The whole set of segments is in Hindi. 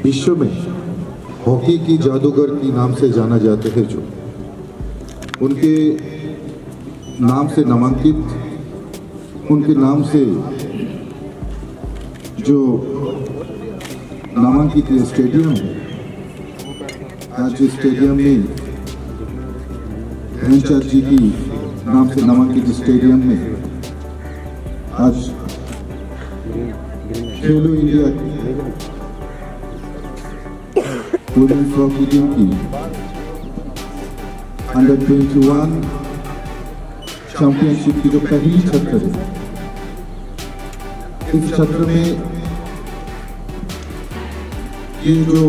विश्व में हॉकी की जादूगर के नाम से जाना जाते हैं, जो उनके नाम से नामांकित, उनके नाम से जो नामांकित स्टेडियम है, आज स्टेडियम में ध्यानचंद जी की नाम से नामांकित स्टेडियम में आज खेलो इंडिया वुमेन्स हॉकी टीम की अंडर 21 चैंपियनशिप की जो पहली छत्र है, इस छत्र में ये जो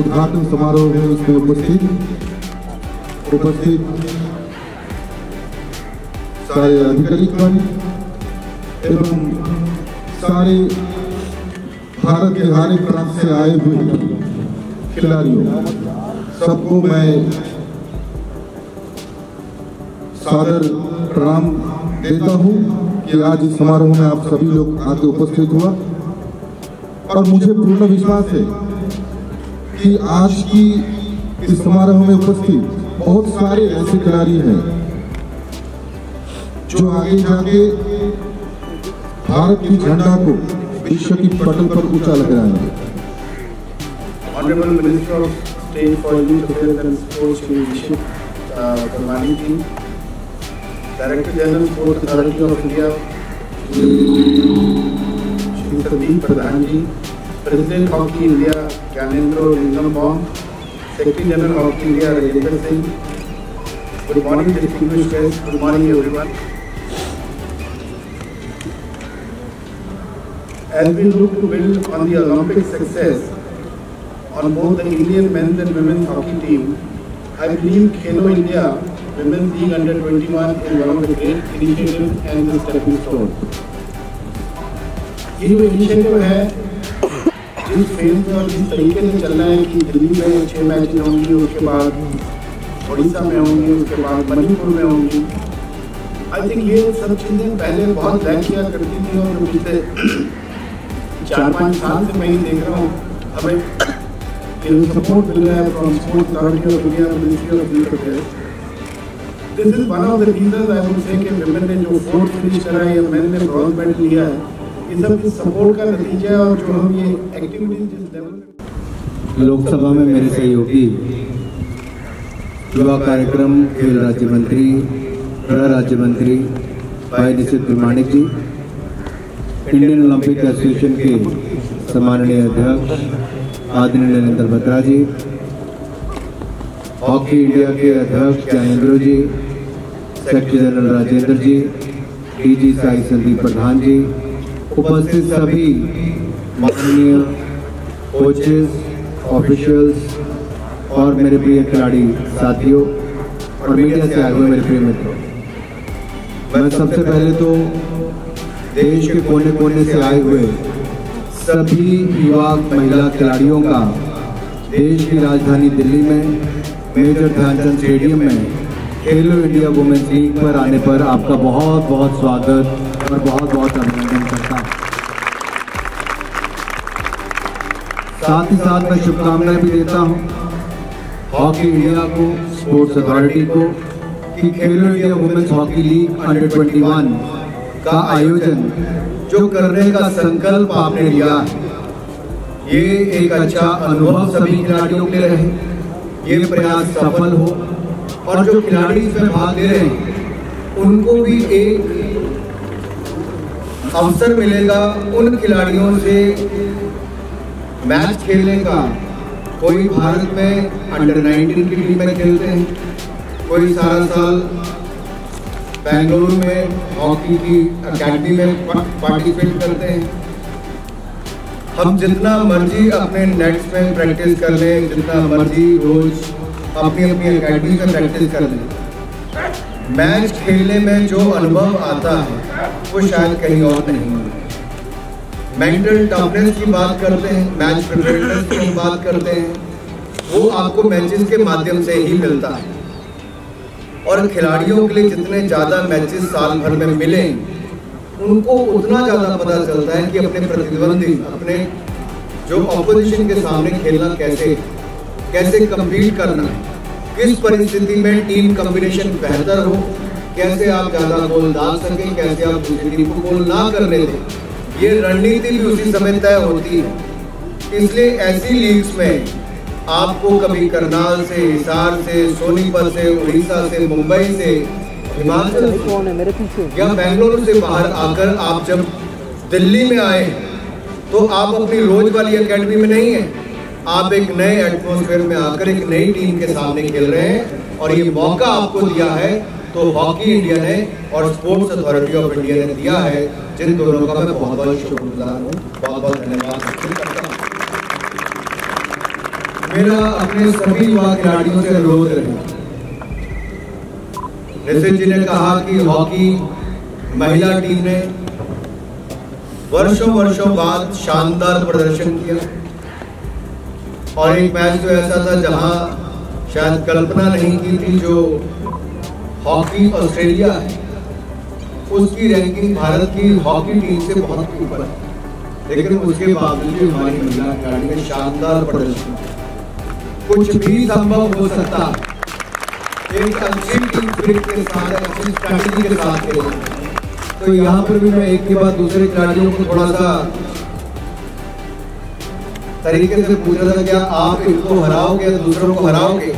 उद्घाटन समारोह है उसमें उपस्थित सारे अधिकारीगण एवं सारे भारत के हर एक प्रांत से आए हुए खिलाड़ियों, सबको मैं सादर प्रणाम देता हूं कि आज इस समारोह में आप सभी लोग आके उपस्थित हुआ। और मुझे पूर्ण विश्वास है कि आज की इस समारोह में उपस्थित बहुत सारे ऐसे खिलाड़ी हैं जो आगे जाके भारत की झंडा को विश्व की पटल पर ऊंचा लहराएंगे। Honorable Minister of State for Youth Affairs and Sports Leadership, Pervani Ji, Director General Sports Authority of India, Shri Sandeep Pradhan Ji, President Hockey India, Gyanendra Lingam, Secretary General Hockey India, Rajendra Singh. Good morning, distinguished guests. Good morning, everyone. As we look to build on the Olympic success on both the Indian men's and women's hockey team, I believe Khelo India Women's League Under 21 is one of the great initiatives and the stepping stone. ये जो इनिशिएटिव है, जिस फेज में और जिस तरीके से चल रहा है कि दिल्ली में 6 मैच होंगी, उसके बाद उड़ीसा में होंगी, उसके बाद मणिपुर में होंगी, आई थिंक ये सब चीज़ें पहले बहुत लैक किया करती थी और पिछले 4-5 साल से मैं ही देख रहा हूँ हमें support मिल रहा है from Sports Authority of India, Ministry of Youth Affairs. This is one of the reasons I would say कि women ने जो fourth finish करा है या मैंने ने bronze medal लिया है, ये सब सपोर्ट का नतीजा है। और जो हम ये एक्टिविटीज जिस लेवल लोकसभा में मेरे सहयोगी युवा कार्यक्रम खेल राज्य मंत्री, गृह राज्य मंत्री भाई निशित प्रमाणिक जी, इंडियन ओलंपिक एसोसिएशन के सम्माननीय अध्यक्ष आदरणीय नरेंद्र बत्रा जी, हॉकी इंडिया के अध्यक्ष ज्ञानेंद्र जी, सेक्रेटरी जनरल राजेंद्र जी, डीजी साई संदीप प्रधान जी, उपस्थित सभी माननीय कोचेस, ऑफिशियल्स और मेरे प्रिय खिलाड़ी साथियों और मीडिया से आए हुए मेरे प्रिय मित्रों, मैं सबसे पहले तो देश के कोने कोने से आए हुए सभी युवा महिला खिलाड़ियों का देश की राजधानी दिल्ली में मेजर ध्यानचंद स्टेडियम में खेलो इंडिया वुमेन्स लीग पर आने पर आपका बहुत बहुत स्वागत और बहुत बहुत अभिनंदन करता हूं। साथ ही साथ मैं शुभकामनाएं भी देता हूं हॉकी इंडिया को, स्पोर्ट्स अथॉरिटी को कि Khelo India women's hockey league under 21 का आयोजन जो करने का संकल्प आपने लिया है, ये एक अच्छा अनुभव सभी खिलाड़ियों के लिए रहे, ये प्रयास सफल हो और जो खिलाड़ी इसमें भाग ले रहे हैं उनको भी एक अवसर मिलेगा उन खिलाड़ियों से मैच खेलने का। कोई भारत में अंडर 19 की टीम में खेलते हैं, कोई सारा साल बेंगलुरु में हॉकी की अकेडमी में पार्टिसिपेट करते हैं। हम जितना मर्जी अपने नेट्स में प्रैक्टिस कर लें, जितना मर्जी रोज अपनी अपनी अकेडमी में प्रैक्टिस कर लें, मैच खेलने में जो अनुभव आता है वो शायद कहीं और नहीं। मेंटल टफनेस की बात करते हैं, मैच प्रिपरेशंस की बात करते हैं, वो आपको मैचेस के माध्यम से ही मिलता है। और खिलाड़ियों के लिए जितने ज़्यादा मैचेस साल भर में मिलें, उनको उतना ज़्यादा पता चलता है कि अपने प्रतिद्वंदी, अपने जो ऑपोजिशन के सामने खेलना कैसे कम्पीट करना है, किस परिस्थिति में टीम कॉम्बिनेशन बेहतर हो, कैसे आप ज़्यादा गोल डाल सकें, कैसे आप दूसरी टीम को गोल ना करने दें, ये रणनीति भी उसी समय तय होती है। इसलिए ऐसी लीग्स में आपको कभी करनाल से, हिसार से, सोनीपत से, उड़ीसा से, मुंबई से, हिमाचल से या बेंगलुरु से बाहर आकर आप जब दिल्ली में आए तो आप अपनी रोज वाली एकेडमी में नहीं है, आप एक नए एटमॉस्फेयर में आकर एक नई टीम के सामने खेल रहे हैं। और ये मौका आपको दिया है तो हॉकी इंडिया ने और स्पोर्ट्स अथॉरिटी ऑफ इंडिया ने दिया है, जिन दोनों का मैं बहुत बहुत शुक्रगुजार हूँ, बहुत बहुत धन्यवाद करता हूँ। मेरा अपने सभी युवा खिलाड़ियों से अनुरोध रहेगा, नितिन जी ने कहा कि हॉकी महिला टीम ने वर्षों बाद शानदार प्रदर्शन किया और एक मैच तो ऐसा था जहां शायद कल्पना नहीं की थी, जो हॉकी ऑस्ट्रेलिया है उसकी रैंकिंग भारत की हॉकी टीम से बहुत ऊपर है, लेकिन उसके बावजूद भी हमारी महिला खिलाड़ी ने शानदार प्रदर्शन किया। कुछ भी संभव हो सकता, एक अच्छी टीम स्पिरिट के साथ, अच्छी स्ट्रैटेजी के साथ खेलना। तो यहाँ पर भी मैं एक के बाद दूसरे खिलाड़ियों को थोड़ा सा तरीके से पूछ रहा था, क्या आप इनको हराओगे या दूसरों को हराओगे?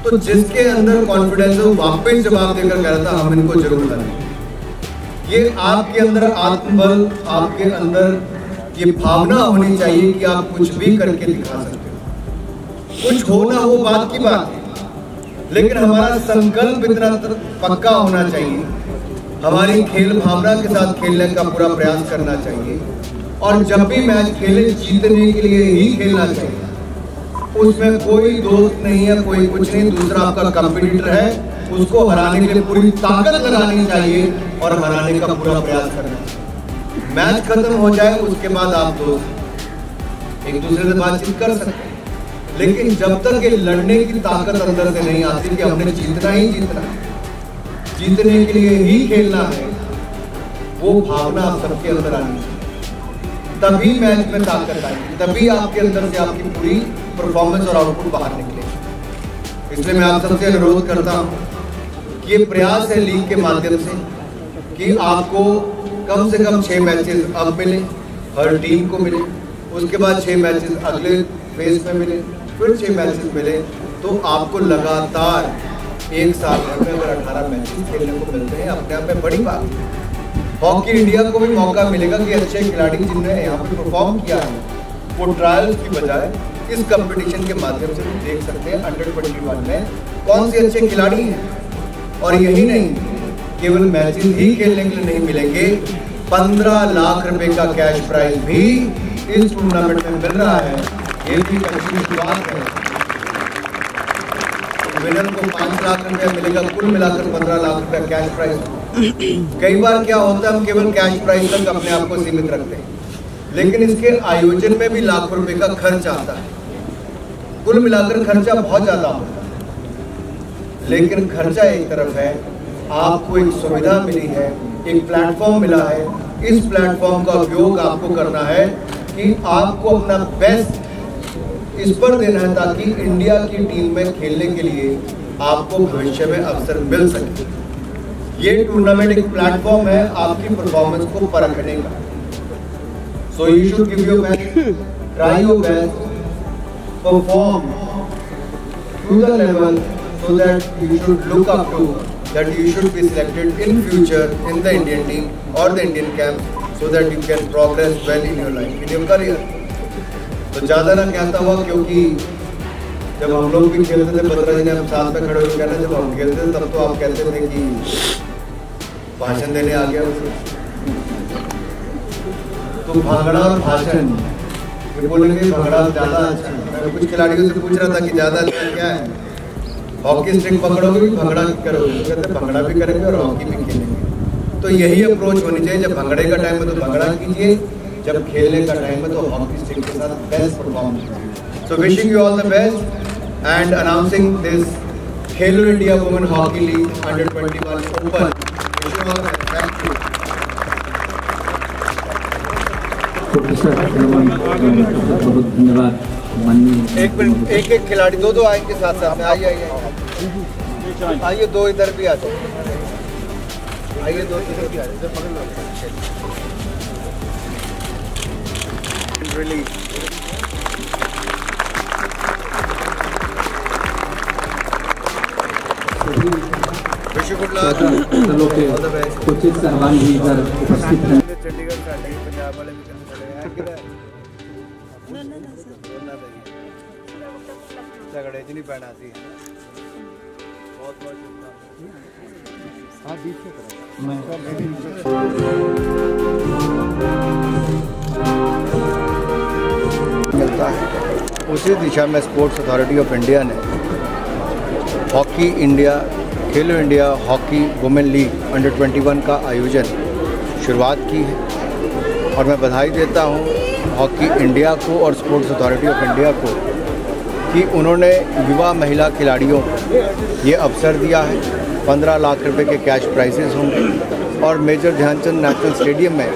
तो जिसके अंदर कॉन्फिडेंस है वो वापस जवाब देकर कह रहा था हम इनको जरूर हराएंगे। ये आपके अंदर आत्मबल, आपके अंदर ये भावना होनी चाहिए कि आप कुछ भी करके दिखा सकते हो। कुछ होना वो बात की बात है, लेकिन हमारा संकल्प इतना पक्का होना चाहिए, हमारी खेल भावना के साथ खेलने का पूरा प्रयास करना चाहिए। और जब भी मैच खेले जीतने के लिए ही खेलना चाहिए, उसमें कोई दोस्त नहीं है, कोई कुछ नहीं, दूसरा आपका कंपटीटर है, उसको हराने के लिए पूरी ताकत लगानी चाहिए और हराने का पूरा प्रयास करना चाहिए। मैच खत्म हो जाए उसके बाद आप दोस्त एक दूसरे से बातचीत कर सकते हैं, लेकिन जब तक ये लड़ने की ताकत अंदर से नहीं आती कि हमने जीतना ही जीतना, जीतने के लिए ही खेलना है, वो भावना आप सबके अंदर आनी चाहिए, तभी मैच में ताकत आएगी, तभी आपके अंदर से आपकी पूरी परफॉर्मेंस और आउटपुट बाहर निकलेगी। इसलिए मैं आप सबसे अनुरोध करता हूँ कि ये प्रयास है लीग के माध्यम से कि आपको कम से कम 6 मैचेस अब मिले, हर टीम को मिले, उसके बाद 6 मैचेस अगले फेज में मिले, फिर 6 मैचेस मिले, तो आपको लगातार एक साल में अगर 18 मैचेस खेलने को मिलते हैं, अपने आप में बड़ी बात है। हॉकी इंडिया को भी मौका मिलेगा कि अच्छे खिलाड़ी जिन्होंने यहाँ पे परफॉर्म किया है वो ट्रायल्स की बजाय इस कंपटीशन के माध्यम से देख सकते हैं अंडर 21 में कौन से अच्छे खिलाड़ी हैं। और यही नहीं, केवल मैचेस ही खेलने के लिए नहीं मिलेंगे, 15 लाख रुपए का कैश प्राइज भी इस टूर्नामेंट में मिल रहा है। ये भी अच्छी शुरुआत है। विनर को 5 लाख रुपया मिलेगा, कुल मिलाकर 15 लाख रुपया कैश प्राइज। कई बार क्या होता है, हम केवल कैश प्राइज तक अपने आप को सीमित रखते हैं, लेकिन इसके आयोजन में भी लाखों रुपए का खर्च आता है। कुल मिलाकर खर्चा बहुत ज्यादा होता है, लेकिन खर्चा एक तरफ है, आपको एक सुविधा मिली है, एक प्लेटफॉर्म मिला है, इस प्लेटफॉर्म का उपयोग आपको करना है कि आपको अपना बेस्ट इस पर देना है ताकि इंडिया की टीम में खेलने के लिए आपको भविष्य में अवसर मिल सके। ये टूर्नामेंट एक प्लेटफॉर्म है आपकी परफॉर्मेंस को परखने का। So you should give your best, try your best, perform to the level so that you should look up to, that you should be selected in future in the Indian team or the Indian camp so that you can progress well in your life, in your career. तो ज़्यादा ना कहता हुआ, क्योंकि जब हम लोग भी खेलते थे 15 दिन हम साथ में खड़े होकर कहते जब हम खेलते थे तब तो आप कहते थे कि भाषण देने आ गया उसे। तो भांगड़ा और भाषण ये बोलेंगे भांगड़ा ज़्यादा अच्छा है। मैं कुछ खिलाड़ियों से पूछ रहा था कि ज़्यादा अच्छा क्या है, हॉकी स्टिक पकड़ोगे भी भंगड़ा करोगे, कहते भंगड़ा भी करेंगे और हॉकी भी खेलेंगे। तो यही अप्रोच होनी चाहिए, जब भंगड़े का टाइम है तो भंगड़ा कीजिए, जब खेलने का टाइम है तो हॉकी स्टिक के साथ बेस्ट परफॉर्म कीजिए। So wishing you all the best and announcing this Khelo India women hockey league under 21 open. Thank you. Professor बहुत धन्यवाद माननीय। एक एक खिलाड़ी दो आएंगे साथ साथ में। आइए आइए दो इधर भी आ जाओ। आइए दो इधर भी आ जाओ। दलों के कोचिंग सहबान भी इधर उपस्थित हैं। चंडीगढ़ का पंजाब वाले झगड़े च नहीं पैना सी। बहुत मिलता है। उसी दिशा में स्पोर्ट्स अथॉरिटी ऑफ इंडिया ने हॉकी इंडिया, खेलो India hockey women league under 21 का आयोजन शुरुआत की है और मैं बधाई देता हूं हॉकी इंडिया को और स्पोर्ट्स अथॉरिटी ऑफ इंडिया को कि उन्होंने युवा महिला खिलाड़ियों को ये अवसर दिया है। 15 लाख रुपए के कैश प्राइजेस होंगे और मेजर ध्यानचंद नेशनल स्टेडियम में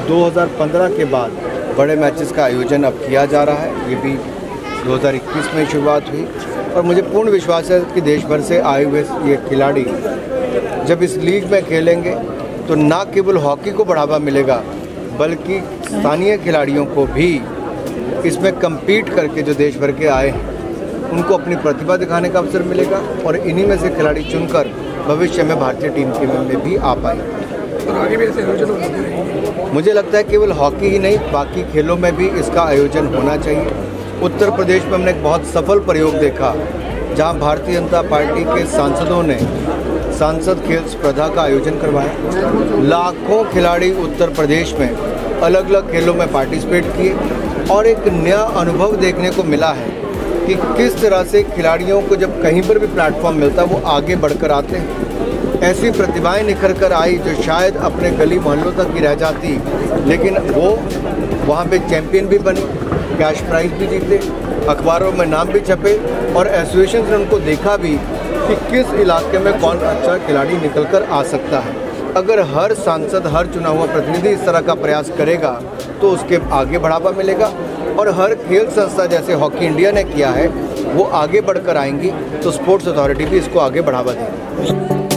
2015 के बाद बड़े मैचेस का आयोजन अब किया जा रहा है। ये भी 2021 में शुरुआत हुई और मुझे पूर्ण विश्वास है कि देश भर से आए हुए ये खिलाड़ी जब इस लीग में खेलेंगे तो न केवल हॉकी को बढ़ावा मिलेगा बल्कि स्थानीय खिलाड़ियों को भी इसमें कम्पीट करके जो देश भर के आए हैं उनको अपनी प्रतिभा दिखाने का अवसर मिलेगा और इन्हीं में से खिलाड़ी चुनकर भविष्य में भारतीय टीम में भी आ पाएंगे। आगे भी ऐसे आयोजन होते रहेंगे। मुझे लगता है केवल हॉकी ही नहीं बाकी खेलों में भी इसका आयोजन होना चाहिए। उत्तर प्रदेश में हमने एक बहुत सफल प्रयोग देखा जहां भारतीय जनता पार्टी के सांसदों ने सांसद खेल स्पर्धा का आयोजन करवाया। लाखों खिलाड़ी उत्तर प्रदेश में अलग अलग खेलों में पार्टिसिपेट किए और एक नया अनुभव देखने को मिला है कि किस तरह से खिलाड़ियों को जब कहीं पर भी प्लेटफॉर्म मिलता है वो आगे बढ़कर आते हैं। ऐसी प्रतिभाएं निखर कर आई जो शायद अपने गली मोहल्लों तक ही रह जाती लेकिन वो वहाँ पे चैंपियन भी बने, कैश प्राइज भी जीते, अखबारों में नाम भी छपे और एसोसिएशन ने उनको देखा भी कि किस इलाके में कौन अच्छा खिलाड़ी निकल कर आ सकता है। अगर हर सांसद, हर चुना हुआ प्रतिनिधि इस तरह का प्रयास करेगा तो उसके आगे बढ़ावा मिलेगा और हर खेल संस्था जैसे हॉकी इंडिया ने किया है वो आगे बढ़कर आएंगी तो स्पोर्ट्स अथॉरिटी भी इसको आगे बढ़ावा देगी।